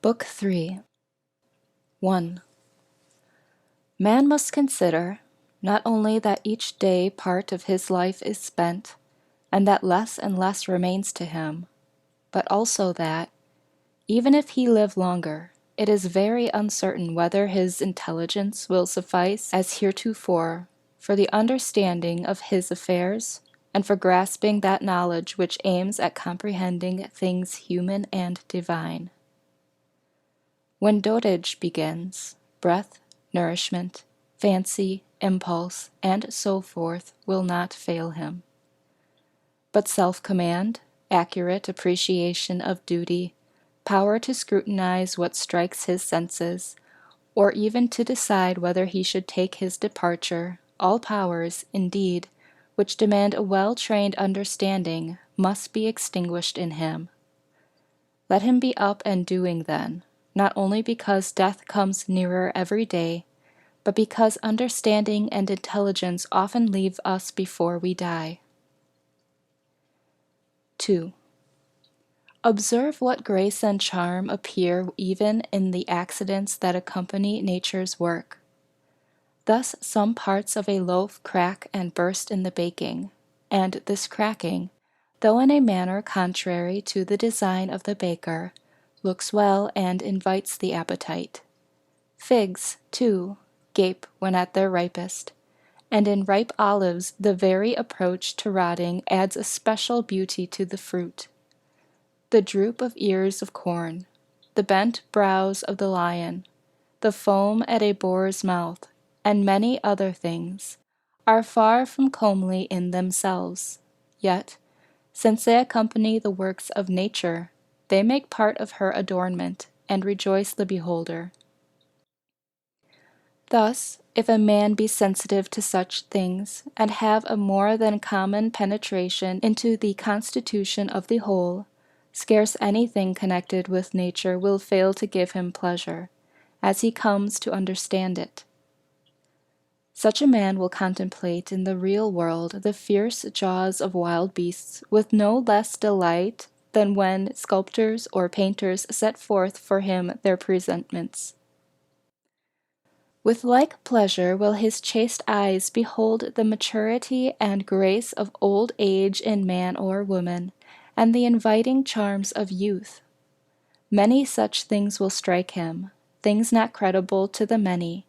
Book 3 1. Man must consider, not only that each day part of his life is spent, and that less and less remains to him, but also that, even if he live longer, it is very uncertain whether his intelligence will suffice as heretofore for the understanding of his affairs, and for grasping that knowledge which aims at comprehending things human and divine. When dotage begins, breath, nourishment, fancy, impulse, and so forth will not fail him. But self-command, accurate appreciation of duty, power to scrutinize what strikes his senses, or even to decide whether he should take his departure, all powers, indeed, which demand a well-trained understanding, must be extinguished in him. Let him be up and doing then, not only because death comes nearer every day, but because understanding and intelligence often leave us before we die. 2. Observe what grace and charm appear even in the accidents that accompany nature's work. Thus some parts of a loaf crack and burst in the baking, and this cracking, though in a manner contrary to the design of the baker, looks well and invites the appetite. Figs, too, gape when at their ripest, and in ripe olives the very approach to rotting adds a special beauty to the fruit. The droop of ears of corn, the bent brows of the lion, the foam at a boar's mouth, and many other things, are far from comely in themselves, yet, since they accompany the works of nature, they make part of her adornment, and rejoice the beholder. Thus, if a man be sensitive to such things, and have a more than common penetration into the constitution of the whole, scarce anything connected with nature will fail to give him pleasure, as he comes to understand it. Such a man will contemplate in the real world the fierce jaws of wild beasts with no less delight than when sculptors or painters set forth for him their presentments. With like pleasure will his chaste eyes behold the maturity and grace of old age in man or woman, and the inviting charms of youth. Many such things will strike him, things not credible to the many,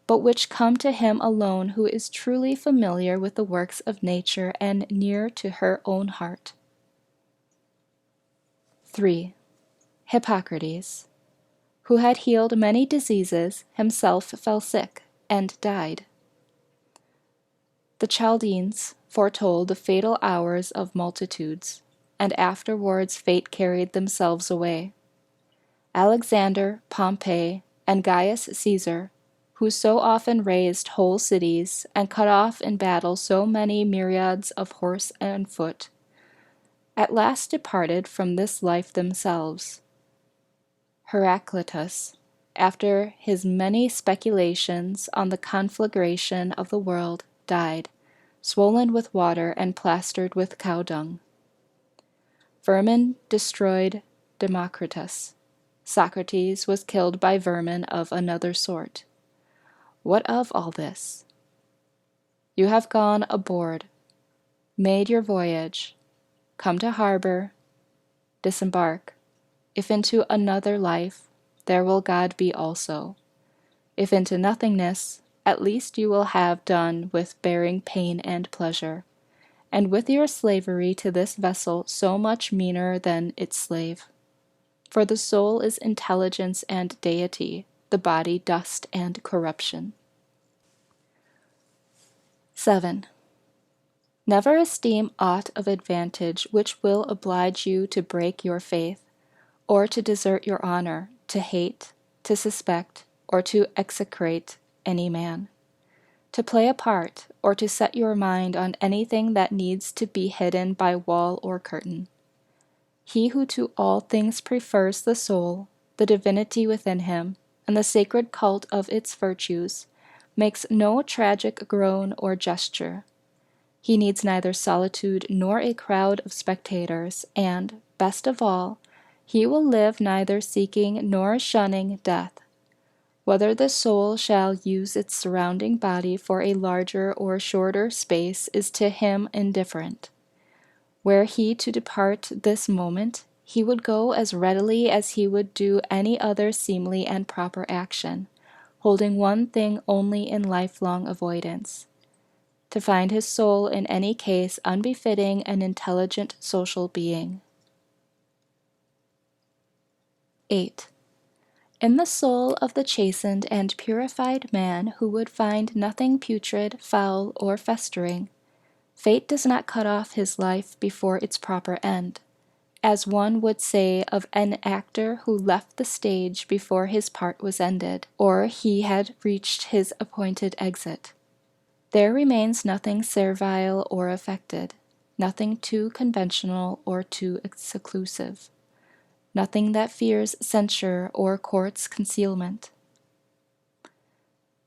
but which come to him alone who is truly familiar with the works of nature and near to her own heart. 3. Hippocrates, who had healed many diseases, himself fell sick and died. The Chaldeans foretold the fatal hours of multitudes, and afterwards fate carried themselves away. Alexander, Pompey, and Gaius Caesar, who so often razed whole cities and cut off in battle so many myriads of horse and foot, at last departed from this life themselves. Heraclitus, after his many speculations on the conflagration of the world, died, swollen with water and plastered with cow dung. Vermin destroyed Democritus. Socrates was killed by vermin of another sort. What of all this? You have gone aboard, made your voyage, come to harbor, disembark. If into another life, there will God be also. If into nothingness, at least you will have done with bearing pain and pleasure, and with your slavery to this vessel so much meaner than its slave. For the soul is intelligence and deity, the body dust and corruption. 7. Never esteem aught of advantage which will oblige you to break your faith, or to desert your honor, to hate, to suspect, or to execrate any man, to play a part, or to set your mind on anything that needs to be hidden by wall or curtain. He who to all things prefers the soul, the divinity within him, and the sacred cult of its virtues, makes no tragic groan or gesture. He needs neither solitude nor a crowd of spectators, and, best of all, He will live neither seeking nor shunning death. Whether the soul shall use its surrounding body for a larger or shorter space is to him indifferent. Were he to depart this moment, he would go as readily as he would do any other seemly and proper action, holding one thing only in lifelong avoidance: to find his soul in any case unbefitting an intelligent social being. 8. In the soul of the chastened and purified man who would find nothing putrid, foul, or festering, fate does not cut off his life before its proper end, as one would say of an actor who left the stage before his part was ended, or he had reached his appointed exit. There remains nothing servile or affected, nothing too conventional or too seclusive, nothing that fears censure or courts concealment.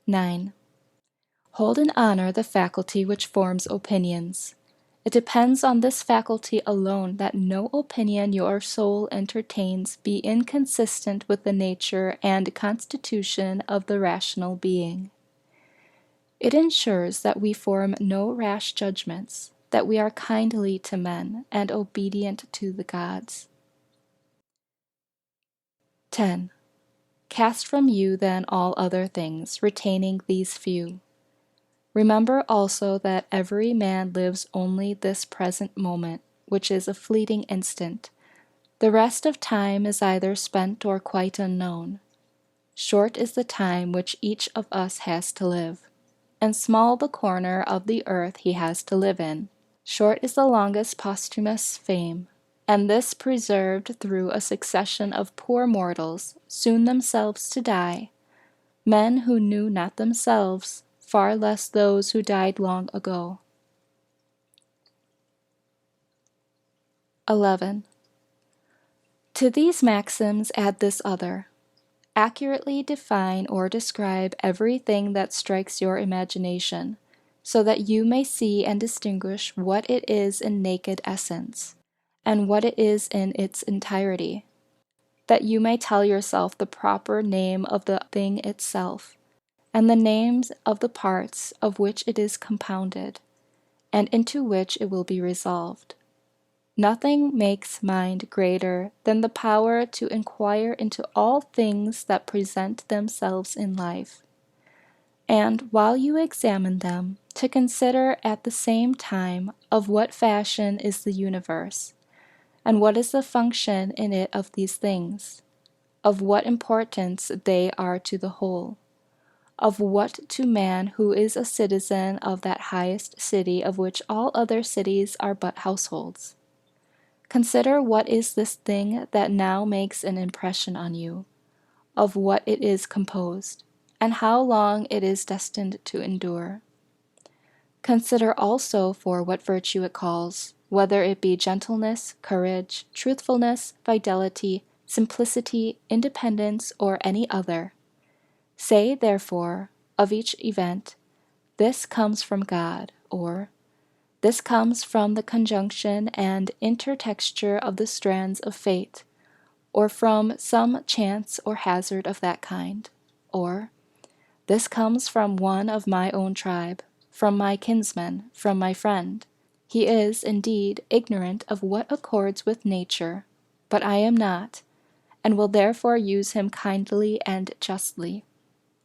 9. Hold in honor the faculty which forms opinions. It depends on this faculty alone that no opinion your soul entertains be inconsistent with the nature and constitution of the rational being. It ensures that we form no rash judgments, that we are kindly to men and obedient to the gods. 10. Cast from you then all other things, retaining these few. Remember also that every man lives only this present moment, which is a fleeting instant. The rest of time is either spent or quite unknown. Short is the time which each of us has to live, and small the corner of the earth he has to live in. Short is the longest posthumous fame, and this preserved through a succession of poor mortals, soon themselves to die, men who knew not themselves, far less those who died long ago. 11. To these maxims add this other: accurately define or describe everything that strikes your imagination, so that you may see and distinguish what it is in naked essence, and what it is in its entirety, that you may tell yourself the proper name of the thing itself, and the names of the parts of which it is compounded, and into which it will be resolved. Nothing makes mind greater than the power to inquire into all things that present themselves in life, and while you examine them, to consider at the same time of what fashion is the universe, and what is the function in it of these things, of what importance they are to the whole, of what to man who is a citizen of that highest city of which all other cities are but households. Consider what is this thing that now makes an impression on you, of what it is composed, and how long it is destined to endure. Consider also for what virtue it calls, whether it be gentleness, courage, truthfulness, fidelity, simplicity, independence, or any other. Say, therefore, of each event, this comes from God, or this comes from the conjunction and intertexture of the strands of fate, or from some chance or hazard of that kind, or this comes from one of my own tribe, from my kinsman, from my friend. He is, indeed, ignorant of what accords with nature, but I am not, and will therefore use him kindly and justly,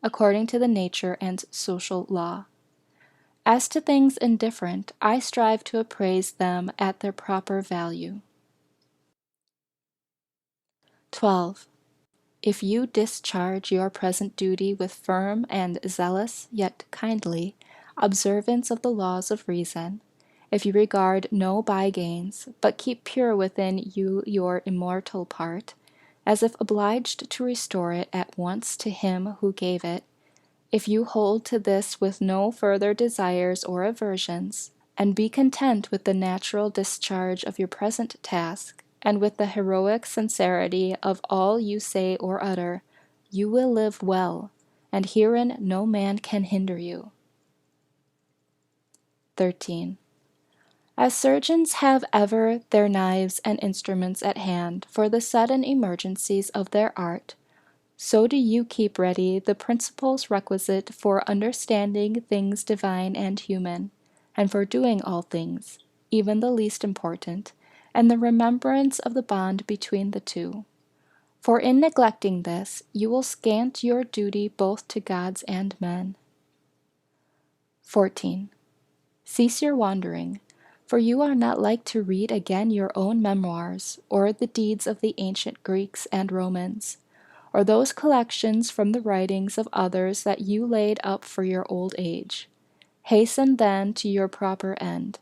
according to the nature and social law. As to things indifferent, I strive to appraise them at their proper value. 12. If you discharge your present duty with firm and zealous, yet kindly, observance of the laws of reason, if you regard no bygains, but keep pure within you your immortal part, as if obliged to restore it at once to him who gave it, if you hold to this with no further desires or aversions, and be content with the natural discharge of your present task, and with the heroic sincerity of all you say or utter, you will live well, and herein no man can hinder you. 13. As surgeons have ever their knives and instruments at hand for the sudden emergencies of their art, so do you keep ready the principles requisite for understanding things divine and human, and for doing all things, even the least important, and the remembrance of the bond between the two. For in neglecting this, you will scant your duty both to gods and men. 14. Cease your wandering, for you are not like to read again your own memoirs, or the deeds of the ancient Greeks and Romans, or those collections from the writings of others that you laid up for your old age. Hasten then to your proper end.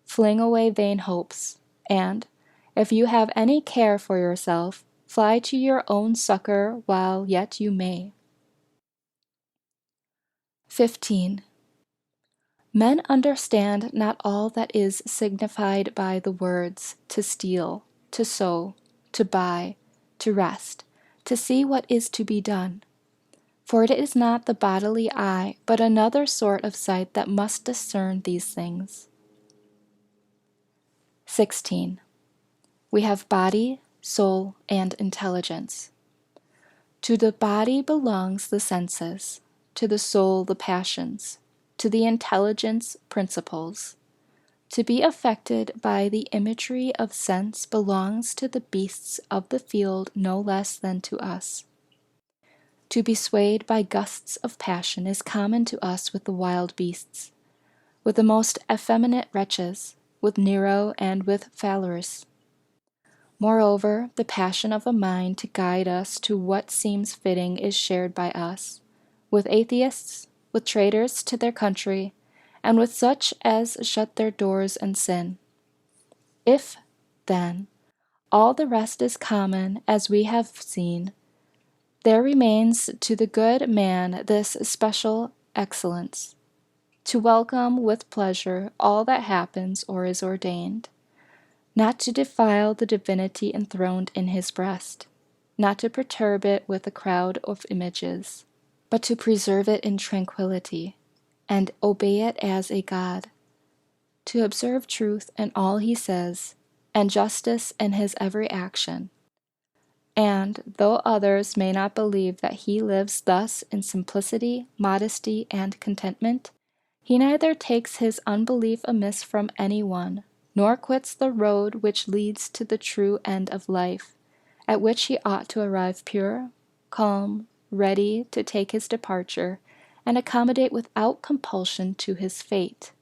Fling away vain hopes, and, if you have any care for yourself, fly to your own succor while yet you may. 15. Men understand not all that is signified by the words to steal, to sow, to buy, to rest, to see what is to be done. For it is not the bodily eye, but another sort of sight that must discern these things. 16. We have body, soul, and intelligence. To the body belongs the senses, to the soul the passions, to the intelligence principles. To be affected by the imagery of sense belongs to the beasts of the field no less than to us. To be swayed by gusts of passion is common to us with the wild beasts, with the most effeminate wretches, with Nero and with Phalaris. Moreover, the passion of a mind to guide us to what seems fitting is shared by us, with atheists, with traitors to their country, and with such as shut their doors and sin. If, then, all the rest is common, as we have seen, there remains to the good man this special excellence, to welcome with pleasure all that happens or is ordained, not to defile the divinity enthroned in his breast, not to perturb it with a crowd of images, but to preserve it in tranquillity, and obey it as a god, to observe truth in all he says, and justice in his every action. And, though others may not believe that he lives thus in simplicity, modesty, and contentment, he neither takes his unbelief amiss from any one, nor quits the road which leads to the true end of life, at which he ought to arrive pure, calm, ready to take his departure, and accommodate without compulsion to his fate.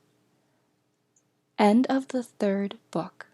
End of the third book.